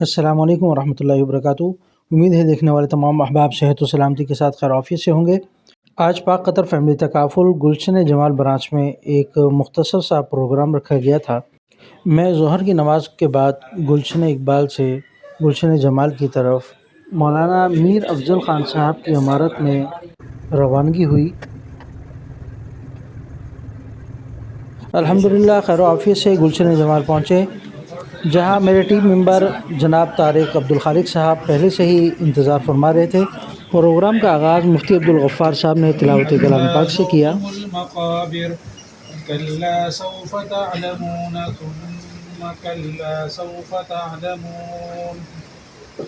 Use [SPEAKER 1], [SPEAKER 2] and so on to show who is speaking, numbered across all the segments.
[SPEAKER 1] السلام علیکم ورحمۃ اللہ وبرکاتہ۔ امید ہے دیکھنے والے تمام احباب صحت و سلامتی کے ساتھ خیر و عافیت سے ہوں گے۔ آج پاک قطر فیملی تکافل گلشن جمال برانچ میں ایک مختصر سا پروگرام رکھا گیا تھا۔ میں ظہر کی نماز کے بعد گلشن اقبال سے گلشن جمال کی طرف مولانا میر افضل خان صاحب کی عمارت میں روانگی ہوئی۔ الحمدللہ خیر و عافیت سے گلشن جمال پہنچے، جہاں میرے ٹیم ممبر جناب طارق عبدالخالق صاحب پہلے سے ہی انتظار فرما رہے تھے۔ پروگرام کا آغاز مفتی عبدالغفار صاحب نے تلاوت کلام پاک سے کیا۔
[SPEAKER 2] كلا سوف تعلمون ثم كلا سوف تعلمون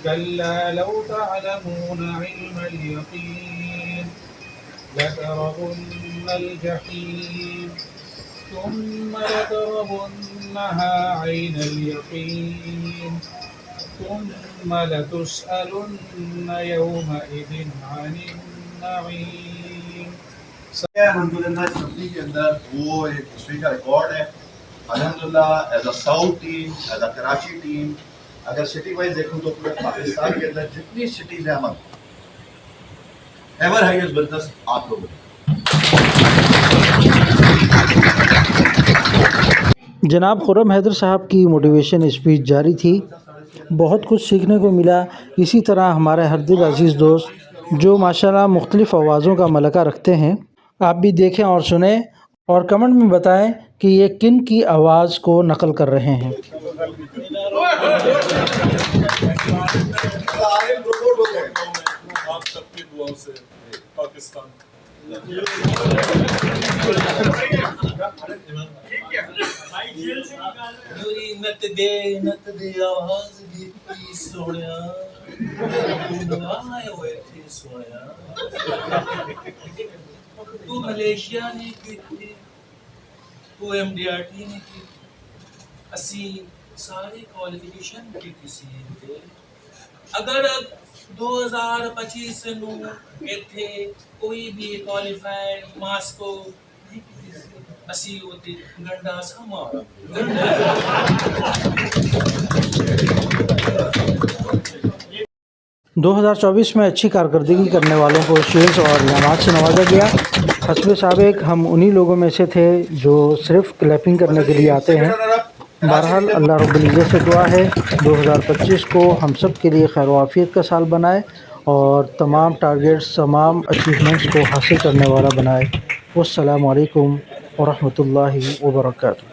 [SPEAKER 2] كلا لو تعلمون علم اليقين لترون الجحيم ثم لترونها عين اليقين ثم لتسألن يومئذ عن النعيم۔
[SPEAKER 3] الحمدللہ اس کمپنی کے اندر وہ ایک ہسٹری کا ریکارڈ ہے۔ الحمدللہ as a south team, as a Karachi team, اگر سٹی وائز دیکھوں تو پورے پاکستان کے اندر جتنی سٹیز ہیں ہم ایور ہائیسٹ بزنس آپ لوگوں نے۔
[SPEAKER 1] جناب خرم حیدر صاحب کی موٹیویشن اسپیچ جاری تھی، بہت کچھ سیکھنے کو ملا۔ اسی طرح ہمارے ہر دل عزیز دوست جو ماشاءاللہ مختلف آوازوں کا ملکہ رکھتے ہیں، آپ بھی دیکھیں اور سنیں اور کمنٹ میں بتائیں کہ یہ کن کی آواز کو نقل کر رہے ہیں۔
[SPEAKER 4] آپ سب کی دعاؤں سے پاکستان نت دے آواز دیتی سوڑیا ہوئے تھے سویا تو ملیشیا نے کی تھی، تو ایم ڈی آر ٹی نے کی، اسی سارے کوالیفیکیشن کی کسی تھے۔ اگر 2025 نو ایتھے کوئی بھی کوالیفائڈ ماس کو اسی ہوتی گنڈا سمارا
[SPEAKER 1] 2024 میں اچھی کارکردگی کرنے والوں کو شیلز اور انعامات سے نوازا گیا۔ حسب سابق ہم انہی لوگوں میں سے تھے جو صرف کلیپنگ کرنے کے لیے آتے ہیں۔ بہرحال اللہ رب العزت سے دعا ہے 2025 کو ہم سب کے لیے خیر و عافیت کا سال بنائے اور تمام ٹارگیٹس، تمام اچیومنٹس کو حاصل کرنے والا بنائے۔ والسلام علیکم ورحمۃ اللہ وبرکاتہ۔